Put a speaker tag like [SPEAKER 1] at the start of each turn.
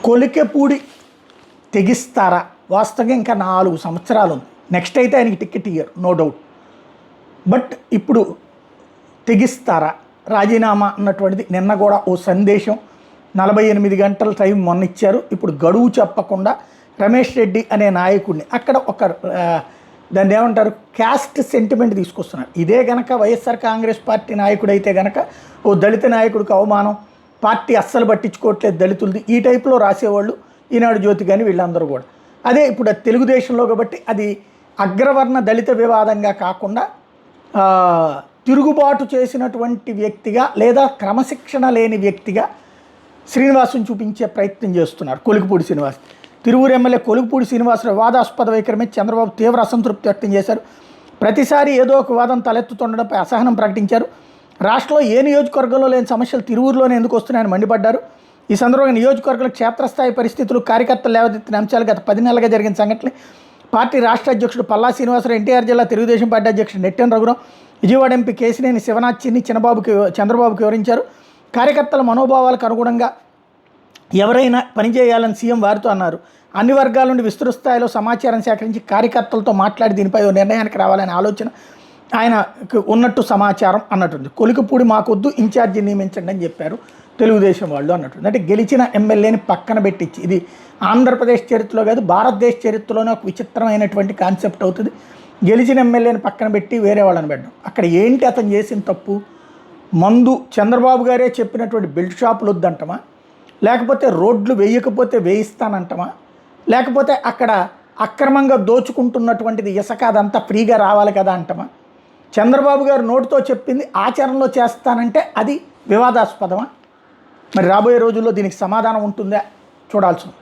[SPEAKER 1] కొలికెపూడి తెగిస్తారా? వాస్తవంగా ఇంకా 4 సంవత్సరాలు ఉంది. నెక్స్ట్ అయితే ఆయనకి టికెట్ ఇయ్యరు, నో డౌట్. బట్ ఇప్పుడు తెగిస్తారా రాజీనామా అన్నటువంటిది నిన్న కూడా ఓ సందేశం 48 గంటల టైం మొన్న ఇచ్చారు. ఇప్పుడు గడువు చెప్పకుండా రమేష్ రెడ్డి అనే నాయకుడిని అక్కడ ఒక దాన్ని ఏమంటారు క్యాస్ట్ సెంటిమెంట్ తీసుకొస్తున్నారు. ఇదే గనక వైఎస్ఆర్ కాంగ్రెస్ పార్టీ నాయకుడు అయితే గనక ఓ దళిత నాయకుడికి అవమానం, పార్టీ అస్సలు పట్టించుకోవట్లేదు దళితులది, ఈ టైప్లో రాసేవాళ్ళు ఈనాడు జ్యోతి కానీ వీళ్ళందరూ కూడా. అదే ఇప్పుడు తెలుగుదేశంలో కాబట్టి అది అగ్రవర్ణ దళిత వివాదంగా కాకుండా తిరుగుబాటు చేసినటువంటి వ్యక్తిగా లేదా క్రమశిక్షణ లేని వ్యక్తిగా శ్రీనివాసుని చూపించే ప్రయత్నం చేస్తున్నారు. కొలికిపూడి శ్రీనివాస్ తిరువూరు ఎమ్మెల్యే కొలికిపూడి శ్రీనివాస్ వివాదాస్పద వైఖరి మీద చంద్రబాబు తీవ్ర అసంతృప్తి వ్యక్తం చేశారు. ప్రతిసారి ఏదో ఒక వివాదం తలెత్తుతుండడంపై అసహనం ప్రకటించారు. రాష్ట్రంలో ఏ నియోజకవర్గంలో లేని సమస్యలు తిరువూరులోనే ఎందుకు వస్తున్నాయని మండిపడ్డారు. ఈ సందర్భంగా నియోజకవర్గంలో క్షేత్రస్థాయి పరిస్థితులు, కార్యకర్తలు లేవనెత్తిన అంశాలు గత 10 నెలలుగా జరిగిన సంఘటనలు, పార్టీ రాష్ట్ర అధ్యక్షుడు పల్లా శ్రీనివాసరావు, ఎన్టీఆర్ జిల్లా తెలుగుదేశం పార్టీ అధ్యక్షుడు నెట్టెన్ రఘురాం, విజయవాడ ఎంపీ కేసినేని శివనాథ్ని చంద్రబాబుకి వివరించారు. కార్యకర్తల మనోభావాలకు అనుగుణంగా ఎవరైనా పనిచేయాలని సీఎం వారితో అన్నారు. అన్ని వర్గాల నుండి విస్తృత స్థాయిలో సమాచారం సేకరించి కార్యకర్తలతో మాట్లాడి దీనిపై ఓ నిర్ణయానికి రావాలనే ఆలోచన ఆయనకు ఉన్నట్టు సమాచారం అన్నట్టుంది. కొలికిపూడి మాకొద్దు, ఇన్ఛార్జి నియమించండి అని చెప్పారు తెలుగుదేశం వాళ్ళు అన్నట్టుంది. అంటే గెలిచిన ఎమ్మెల్యేని పక్కన పెట్టించి, ఇది ఆంధ్రప్రదేశ్ చరిత్రలో కాదు భారతదేశ చరిత్రలోనే ఒక విచిత్రమైనటువంటి కాన్సెప్ట్ అవుతుంది. గెలిచిన ఎమ్మెల్యేని పక్కన పెట్టి వేరే వాళ్ళని పెట్టడం. అక్కడ ఏంటి అతను చేసిన తప్పు? మందు చంద్రబాబు గారే చెప్పినటువంటి బెల్ట్ షాపులు వద్దంటమా, లేకపోతే రోడ్లు వేయకపోతే వేయిస్తానంటమా, లేకపోతే అక్కడ అక్రమంగా దోచుకుంటున్నటువంటిది ఇసుక అదంతా ఫ్రీగా రావాలి కదా అంటమా? చంద్రబాబు గారు నోటితో చెప్పింది ఆచరణలో చేస్తానంటే అది వివాదాస్పదమా? మరి రాబోయే రోజుల్లో దీనికి సమాధానం ఉంటుందా చూడాల్సి ఉంది.